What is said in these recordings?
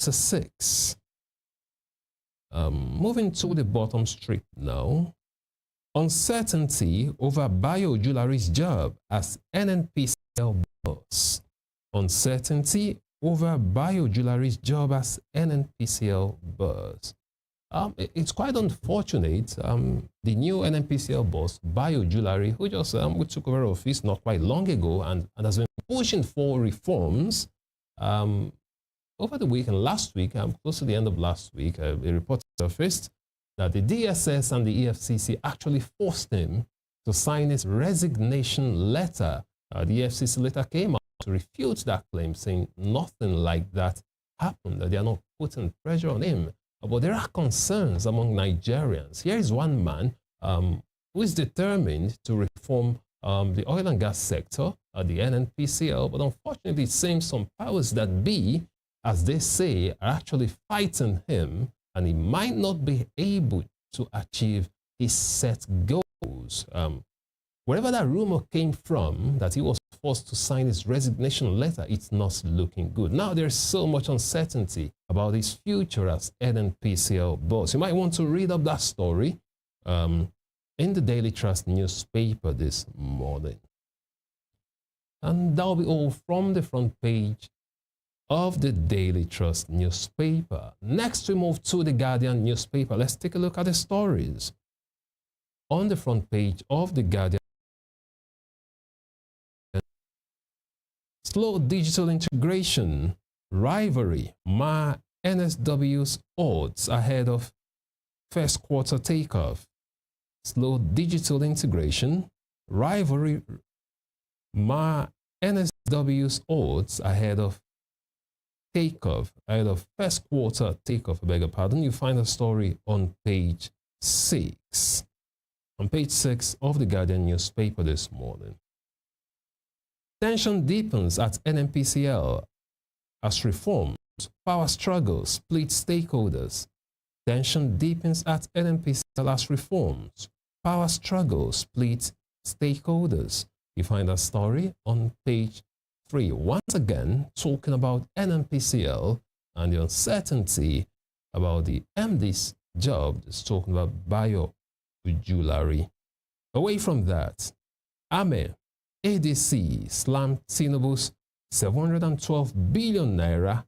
to 6. Moving to the bottom strip now. Uncertainty over Bio-Jewelry's job as NNPCL boss. Uncertainty over Bio-Jewelry's job as NNPCL boss. It's quite unfortunate. The new NNPCL boss, Bio-Jewelry, who just who took over office not quite long ago and has been pushing for reforms. Over the week and last week, close to the end of last week, a report surfaced that the DSS and the EFCC actually forced him to sign his resignation letter. The EFCC later came out to refute that claim, saying nothing like that happened, that they are not putting pressure on him. But there are concerns among Nigerians. Here is one man who is determined to reform the oil and gas sector, the NNPCL, but unfortunately it seems some powers that be, as they say, are actually fighting him, and he might not be able to achieve his set goals. Wherever that rumor came from, that he was forced to sign his resignation letter, it's not looking good. Now there's so much uncertainty about his future as NNPCL boss. You might want to read up that story in the Daily Trust newspaper this morning. And that'll be all from the front page of the Daily Trust newspaper. Next, we move to the Guardian newspaper. Let's take a look at the stories on the front page of the Guardian. Slow digital integration, rivalry, NSW's odds ahead of first quarter takeoff. Slow digital integration, rivalry, NSW's odds ahead of takeoff, ahead of first quarter takeoff, I beg your pardon. You find a story on page 6. On page 6 of the Guardian newspaper this morning. Tension deepens at NNPCL as reforms, power struggles, split stakeholders. Tension deepens at NNPCL as reforms, power struggles, split stakeholders. You find a story on page 3. Once again, talking about NNPCL and the uncertainty about the MD's job. It's talking about Bio-Jewelry. Away from that, ADC slammed Tinubu's 712 billion naira.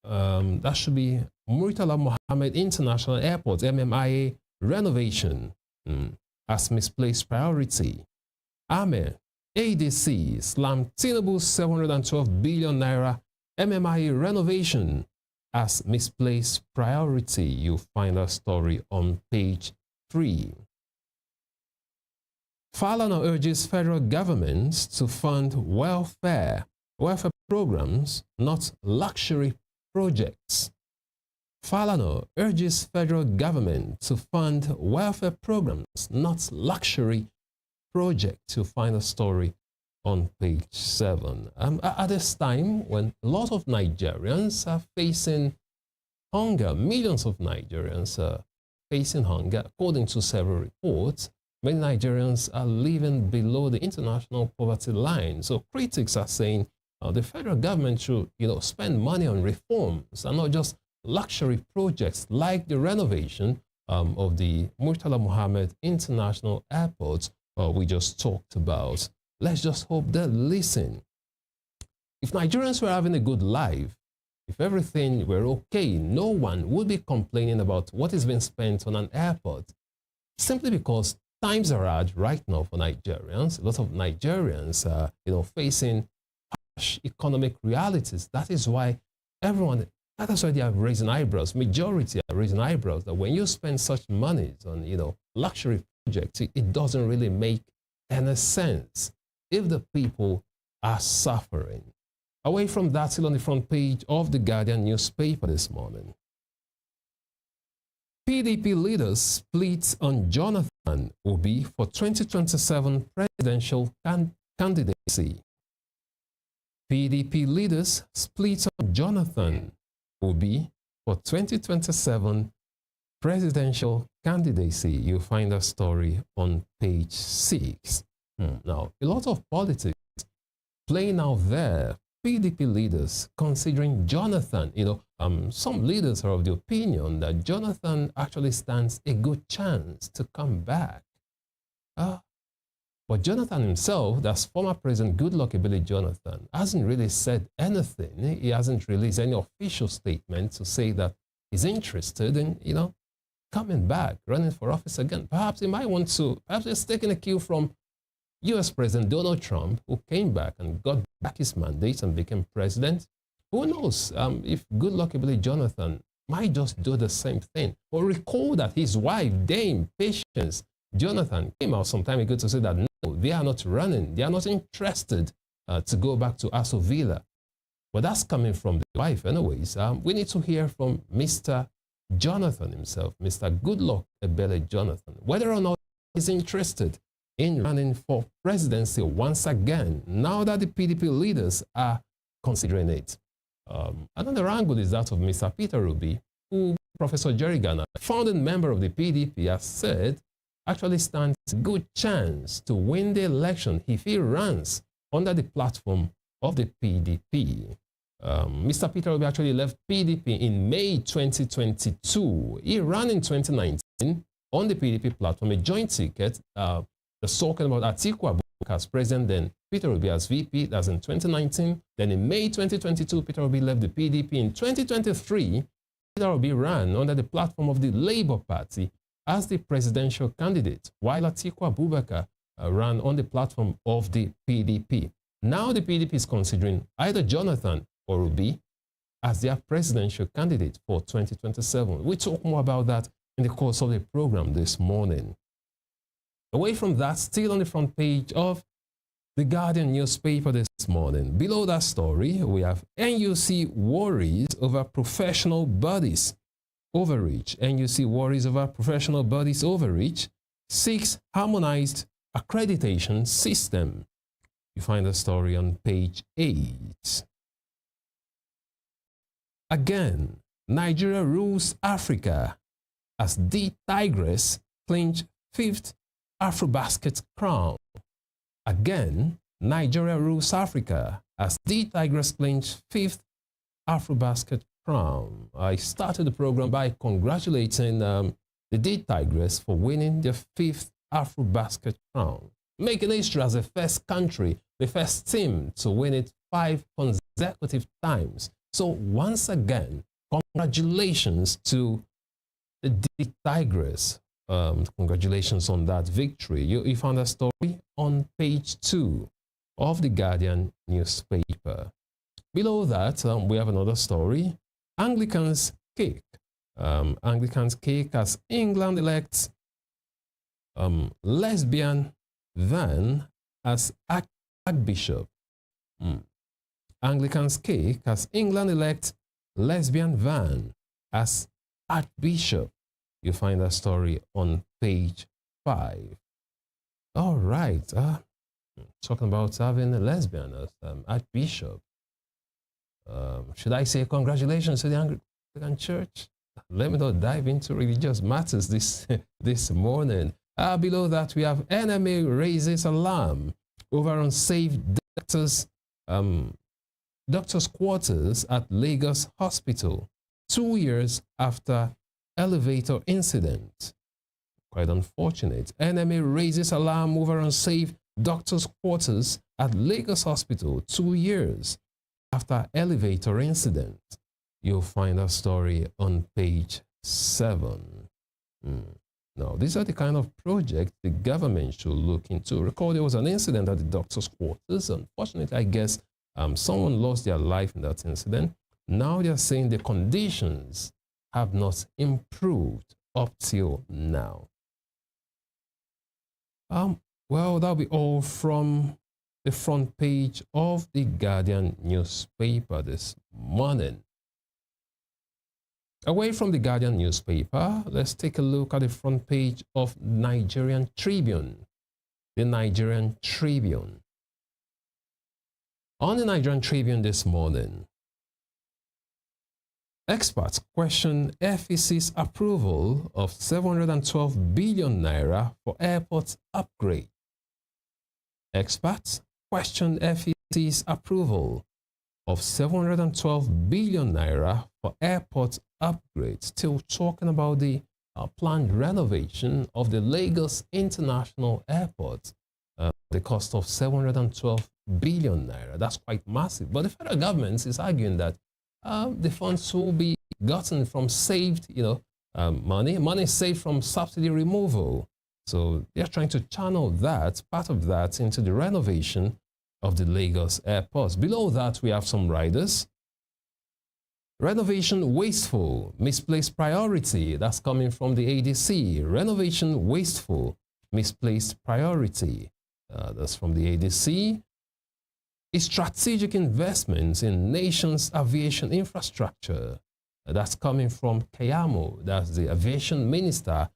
That should be Murtala Mohammed International Airport, MMIA renovation as misplaced priority. ADC slammed Tinubu's 712 billion naira MMIA renovation as misplaced priority. You find a story on page 3. Falana urges federal governments to fund welfare programs, not luxury projects. Falana urges federal government to fund welfare programs, not luxury projects. You'll find a story on page 7. At this time, when a lot of Nigerians are facing hunger, millions of Nigerians are facing hunger, according to several reports, many Nigerians are living below the international poverty line. So critics are saying the federal government should, spend money on reforms and not just luxury projects like the renovation of the Murtala Mohammed International Airport we just talked about. Let's just hope they listen. If Nigerians were having a good life, if everything were okay, no one would be complaining about what is being spent on an airport, simply because times are hard right now for Nigerians. A lot of Nigerians are, facing harsh economic realities. That is why they are raising eyebrows. Majority are raising eyebrows that when you spend such money on, luxury projects, it doesn't really make any sense if the people are suffering. Away from that, still on the front page of the Guardian newspaper this morning. PDP leaders split on Jonathan Obi for 2027 presidential candidacy. PDP leaders split on Jonathan Obi for 2027 presidential candidacy. You'll find a story on page 6. Now, a lot of politics playing out there. PDP leaders considering Jonathan. Some leaders are of the opinion that Jonathan actually stands a good chance to come back. But Jonathan himself, that's former President Goodluck Ebele Jonathan, hasn't really said anything. He hasn't released any official statement to say that he's interested in, coming back, running for office again. Perhaps he might want to, perhaps he's taking a cue from US President Donald Trump, who came back and got back his mandate and became president. Who knows if Goodluck Ebele Jonathan might just do the same thing. But recall that his wife, Dame Patience Jonathan, came out some time ago to say that no, they are not running. They are not interested to go back to Aso Villa. But that's coming from the wife anyways. We need to hear from Mr. Jonathan himself, Mr. Goodluck Ebele Jonathan, whether or not he's interested in running for presidency once again, now that the PDP leaders are considering it. Another angle is that of Mr. Peter Obi, who Professor Jerry Garner, founding member of the PDP, has said actually stands a good chance to win the election if he runs under the platform of the PDP. Mr. Peter Obi actually left PDP in May 2022. He ran in 2019 on the PDP platform, a joint ticket. The talking about Atiku Abubakar as president, then Peter Obi as VP, that's in 2019. Then in May 2022, Peter Obi left the PDP. In 2023, Peter Obi ran under the platform of the Labour Party as the presidential candidate, while Atiku Abubakar ran on the platform of the PDP. Now the PDP is considering either Jonathan or Obi as their presidential candidate for 2027. We talk more about that in the course of the program this morning. Away from that, still on the front page of the Guardian newspaper this morning, below that story, we have NUC worries over professional bodies overreach. NUC worries over professional bodies overreach, seeks harmonized accreditation system. You find the story on page 8. Again, Nigeria rules Africa as the Tigress clinch 5th Afrobasket crown. Again, Nigeria rules Africa as the Tigress clinch 5th Afrobasket crown. I started the program by congratulating the D Tigress for winning the 5th Afrobasket crown, making history as the first country, the first team to win it 5 consecutive times. So once again, congratulations to the D Tigress. Congratulations on that victory. You found a story on page 2 of the Guardian newspaper. Below that, we have another story. Anglican's cake. Anglican's cake as England elects lesbian van as Archbishop. Anglican's cake as England elects lesbian van as Archbishop. You find that story on page 5. All right. Talking about having a lesbian as Archbishop. Should I say congratulations to the Anglican Church? Let me not dive into religious matters this morning. Below that, we have enemy raises alarm over unsafe doctors' quarters at Lagos Hospital 2 years after elevator incident. Quite unfortunate. Enemy raises alarm over unsafe doctors' quarters at Lagos Hospital 2 years after elevator incident. You'll find a story on page 7. Now, these are the kind of projects the government should look into. Recall there was an incident at the doctor's quarters. Unfortunately, I guess someone lost their life in that incident. Now they're saying the conditions have not improved up till now. Well, that'll be all from the front page of the Guardian newspaper this morning. Away from the Guardian newspaper, let's take a look at the front page of Nigerian Tribune. The Nigerian Tribune. On the Nigerian Tribune this morning, experts question FEC's approval of 712 billion naira for airport upgrade. Experts question FEC's approval of 712 billion naira for airport upgrades. Still talking about the planned renovation of the Lagos International Airport. The cost of 712 billion naira. That's quite massive. But the federal government is arguing that the funds will be gotten from saved, money saved from subsidy removal. So they're trying to channel that, part of that, into the renovation of the Lagos airports. Below that, we have some riders. Renovation wasteful, misplaced priority. That's coming from the ADC. Renovation wasteful, misplaced priority. That's from the ADC. Strategic investments in nation's aviation infrastructure. That's coming from Kayamo. That's the aviation minister,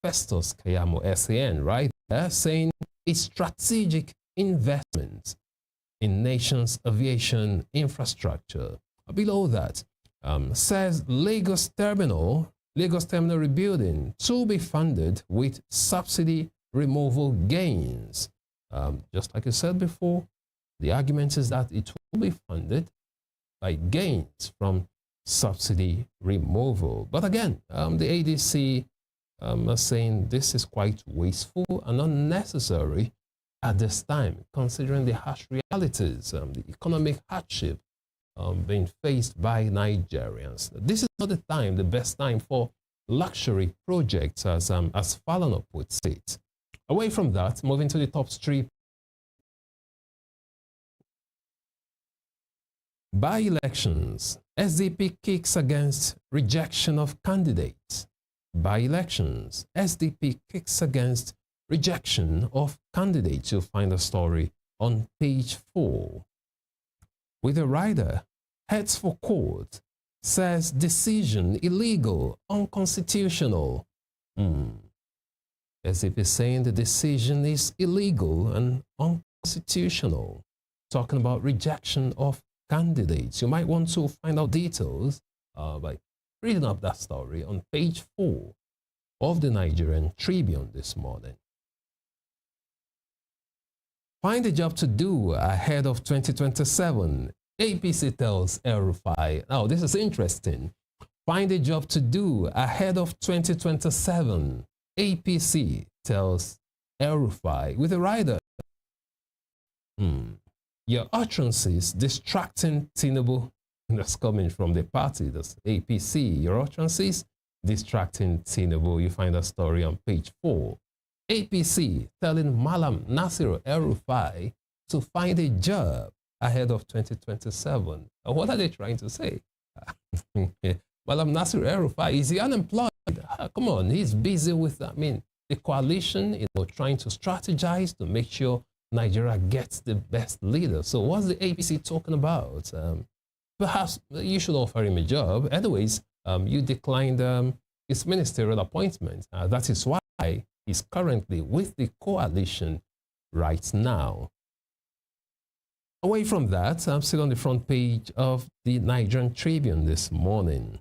Festus Kayamo, SAN, right? They're saying it's strategic investment in nation's aviation infrastructure. Below that, says Lagos Terminal rebuilding to be funded with subsidy removal gains. Just like I said before, the argument is that it will be funded by gains from subsidy removal. But again, the ADC are saying this is quite wasteful and unnecessary at this time, considering the harsh realities, the economic hardship being faced by Nigerians. This is not the best time for luxury projects, as Falana puts it. Away from that, moving to the top strip. By-elections, SDP kicks against rejection of candidates. By-elections, SDP kicks against rejection of candidates. You'll find the story on page 4. With a rider, heads for court, says decision illegal, unconstitutional. SDP saying the decision is illegal and unconstitutional. Talking about rejection of candidates. You might want to find out details by reading up that story on page 4 of the Nigerian Tribune this morning. Find a job to do ahead of 2027. APC tells El-Rufai. Now, this is interesting. Find a job to do ahead of 2027. APC tells El-Rufai with a rider. Your utterances distracting Tinubu. That's coming from the party, that's APC. Your utterances distracting Tinubu. You find that story on page 4. APC telling Malam Nasir El-Rufai to find a job ahead of 2027. What are they trying to say? Malam Nasir El-Rufai, is he unemployed? Come on, he's busy with, the coalition, trying to strategize to make sure Nigeria gets the best leader. So what's the APC talking about? Perhaps you should offer him a job. Anyways, you declined his ministerial appointment. That is why he's currently with the coalition right now. Away from that, I'm still on the front page of the Nigerian Tribune this morning.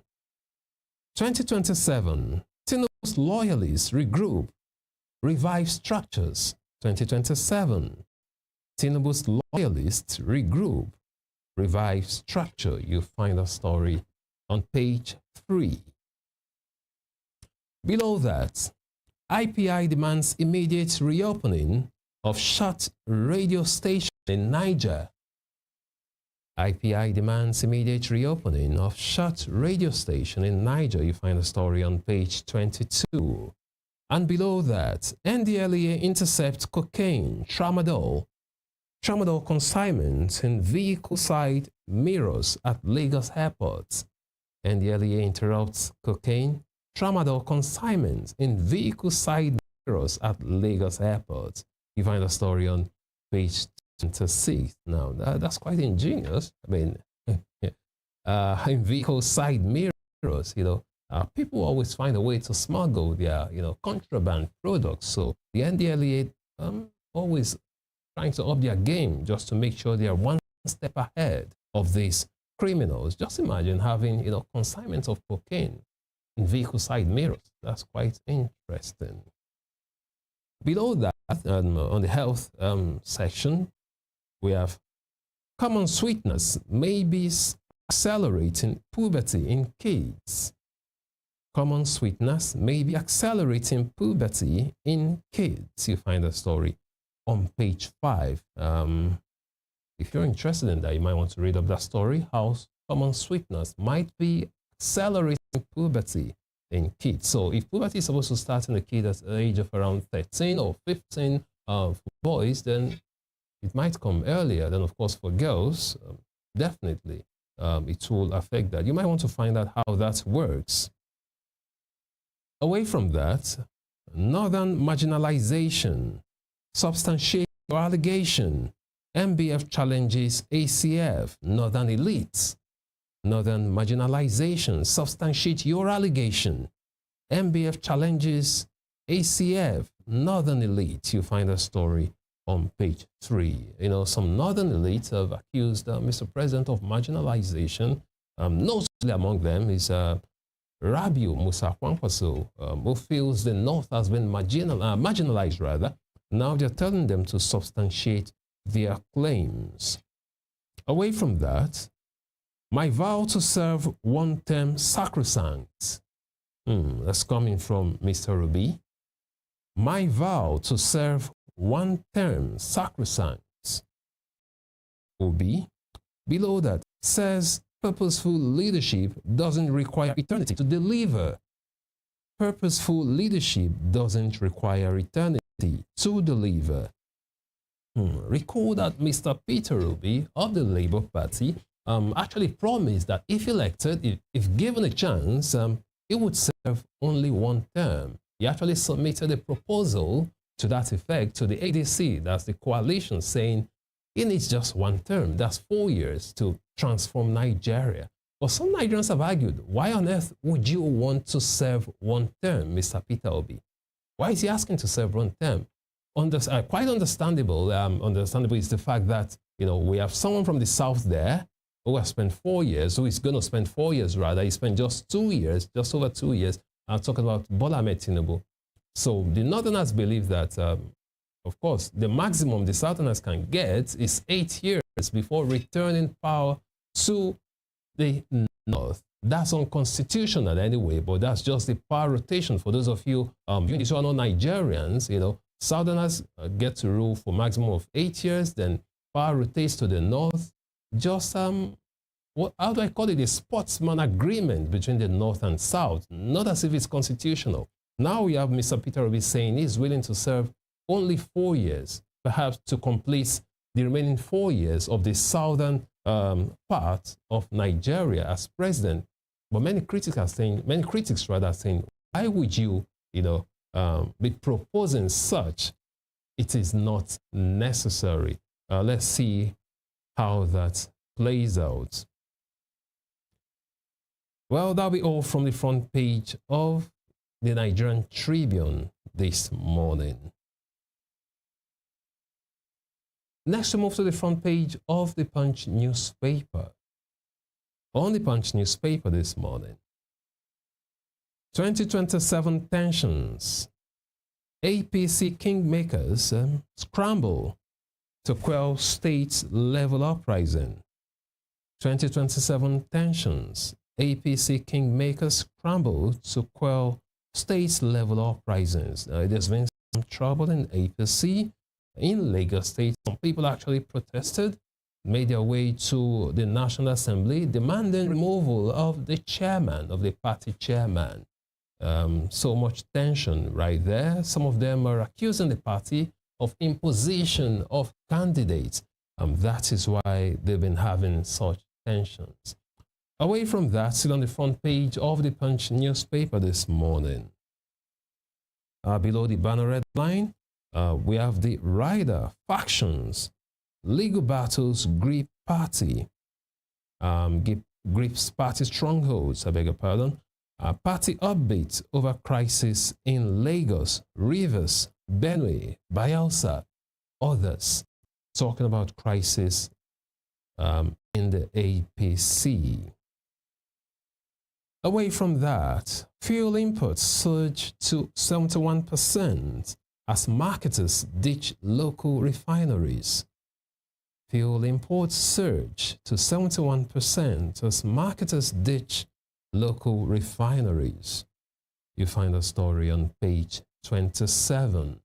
2027, Tinubu's loyalists regroup, revive structures. 2027, Tinubu's loyalists regroup, revive structure. You find a story on page 3. Below that, IPI demands immediate reopening of shut radio station in Niger. IPI demands immediate reopening of shut radio station in Niger. You find a story on page 22. And below that, NDLEA intercepts cocaine, tramadol consignment in vehicle side mirrors at Lagos airports. NDLEA interrupts cocaine, tramadol consignment in vehicle side mirrors at Lagos airports. You find a story on page 26. Now, that's quite ingenious. In vehicle side mirrors, people always find a way to smuggle their, contraband products. So the NDLEA always trying to up their game just to make sure they are one step ahead of these criminals. Just imagine having, consignments of cocaine in vehicle side mirrors. That's quite interesting. Below that, on the health section, we have Common sweetness may be accelerating puberty in kids. Common sweetness may be accelerating puberty in kids. You find the story on page 5. If you're interested in that, you might want to read up that story, how common sweetness might be accelerating puberty in kids. So if puberty is supposed to start in a kid at the age of around 13 or 15 for boys, then it might come earlier. Then, of course, for girls, definitely it will affect that. You might want to find out how that works. Away from that, northern marginalization, substantiate your allegation. MBF challenges ACF, northern elites. Northern marginalization, substantiate your allegation. MBF challenges ACF, northern elite. You find a story on page 3. You know, some northern elites have accused Mr. President of marginalization. Notably among them is Rabiu Musa Kwankwaso, who feels the North has been marginalized rather. Now they're telling them to substantiate their claims. Away from that, my vow to serve one term sacrosanct. That's coming from Mr. Ruby. My vow to serve one term sacrosanct. Obi, below that, says purposeful leadership doesn't require eternity to deliver. Purposeful leadership doesn't require eternity to deliver. Recall that Mr. Peter Ruby of the Labour Party actually promised that if elected, if given a chance, he would serve only one term. He actually submitted a proposal to that effect to the ADC, that's the coalition, saying he needs just one term, that's 4 years to transform Nigeria. But some Nigerians have argued, why on earth would you want to serve one term, Mr. Peter Obi? Why is he asking to serve one term? Quite understandable. Understandable is the fact that, you know, we have someone from the South there who has spent 4 years, who is going to spend 4 years rather. He spent just 2 years, just over 2 years. I'm talking about Bola Ahmed Tinubu. So the Northerners believe that, of course, the maximum the Southerners can get is 8 years before returning power to the North. That's unconstitutional anyway, but that's just the power rotation. For those of you who are not Nigerians, you know, Southerners get to rule for maximum of 8 years, then power rotates to the North. Just, how do I call it? A sportsman agreement between the North and South, not as if it's constitutional. Now we have Mr. Peter Obi saying he's willing to serve only 4 years, perhaps to complete the remaining 4 years of the southern part of Nigeria as president. But many critics are saying, why would you, be proposing such? It is not necessary. Let's see how that plays out. Well, that'll be all from the front page of the Nigerian Tribune this morning. Next, we move to the front page of the Punch newspaper. On the Punch newspaper this morning, 2027 tensions. APC kingmakers scramble to quell state-level uprising. 2027 tensions. APC kingmakers scramble to quell state-level uprisings. There's been some trouble in APC in Lagos State. Some people actually protested, made their way to the National Assembly, demanding removal of the chairman, of the party chairman. So much tension right there. Some of them are accusing the party of imposition of candidates. That is why they've been having such tensions. Away from that, still on the front page of the Punch newspaper this morning. Below the banner headline, we have the rider factions. Legal battles grip party. Grips party strongholds, I beg your pardon. Party upbeat over crisis in Lagos, Rivers, Benue, Bayelsa, others. Talking about crisis in the APC. Away from that, fuel imports surge to 71% as marketers ditch local refineries. Fuel imports surge to 71% as marketers ditch local refineries. You find a story on page 27.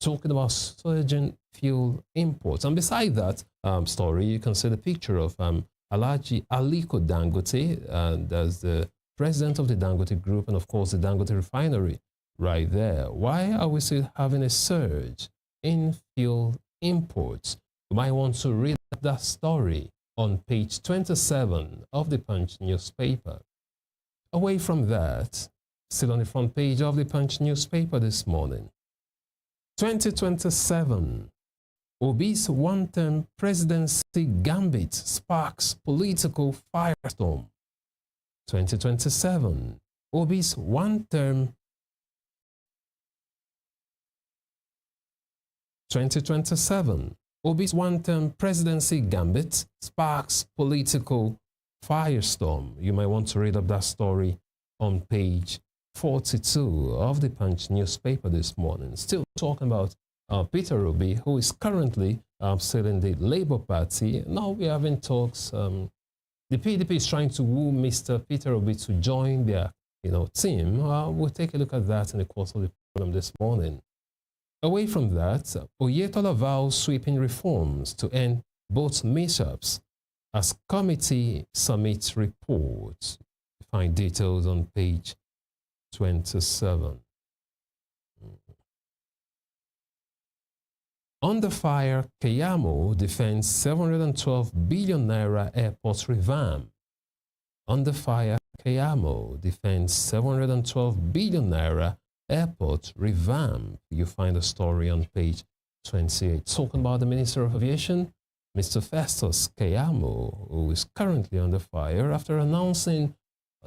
Talking about surging fuel imports. And beside that story, you can see the picture of Alhaji Aliko Dangote, and as the president of the Dangote Group, and of course the Dangote refinery right there. Why are we still having a surge in fuel imports? You might want to read that story on page 27 of the Punch newspaper. Away from that, still on the front page of the Punch newspaper this morning, 2027, Obi's one-term presidency gambit sparks political firestorm. 2027, Obi's one-term 2027, Obi's one-term presidency gambit sparks political firestorm. You might want to read up that story on page 42 of the Punch newspaper this morning. Still talking about Peter Obi, who is currently still in the Labour Party. Now we're having talks. The PDP is trying to woo Mr. Peter Obi to join their team. We'll take a look at that in the course of the program this morning. Away from that, Oyetola vows sweeping reforms to end both mishaps as committee submits reports. Find details on page 27. Under fire, Keyamo defends 712 billion naira airport revamp. Under fire, Keyamo defends 712 billion naira airport revamp. You find the story on page 28. Talking about the Minister of Aviation, Mr. Festus Keyamo, who is currently under fire after announcing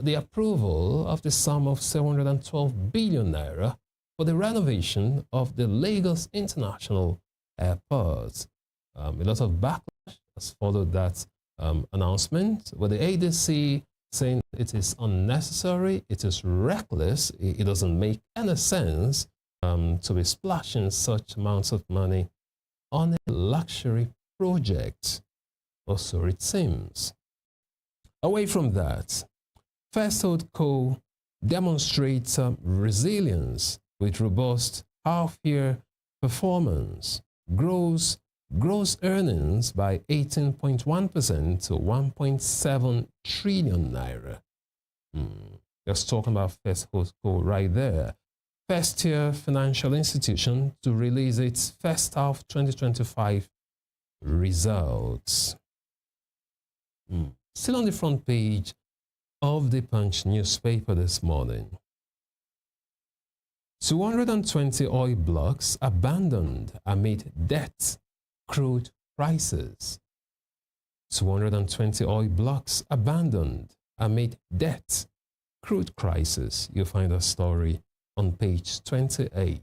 the approval of the sum of 712 billion naira for the renovation of the Lagos International Airport. A lot of backlash has followed that announcement, with the ADC saying it is unnecessary, it is reckless, it doesn't make any sense to be splashing such amounts of money on a luxury project, or so it seems. Away from that, First Holdco demonstrates resilience with robust half-year performance, grows earnings by 18.1% to 1.7 trillion naira. Just talking about First Holdco right there. First-tier financial institution to release its first half 2025 results. Still on the front page of the Punch newspaper this morning. 220 oil blocks abandoned amid debt, crude prices. 220 oil blocks abandoned amid debt, crude crisis. You'll find a story on page 28.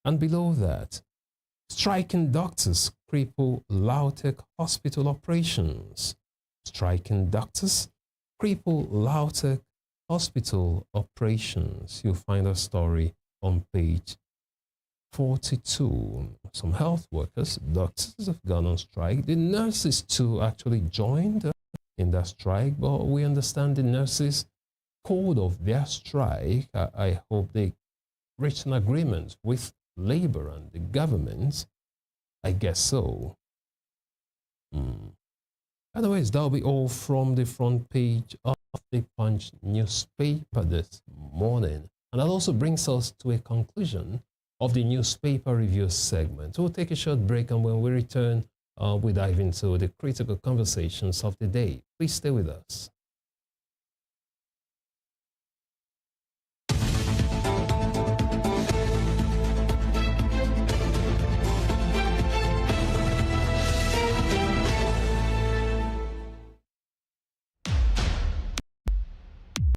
And below that, striking doctors cripple Lautech hospital operations. Striking doctors cripple Lautech hospital operations. You'll find a story on page 42. Some health workers, doctors have gone on strike. The nurses too actually joined in that strike, but we understand the nurses code of their strike. I hope they reach an agreement with labor and the government. I guess so. Otherwise, that'll be all from the front page of the Punch newspaper this morning. And that also brings us to a conclusion of the newspaper review segment. We'll take a short break, and when we return, we dive into the critical conversations of the day. Please stay with us.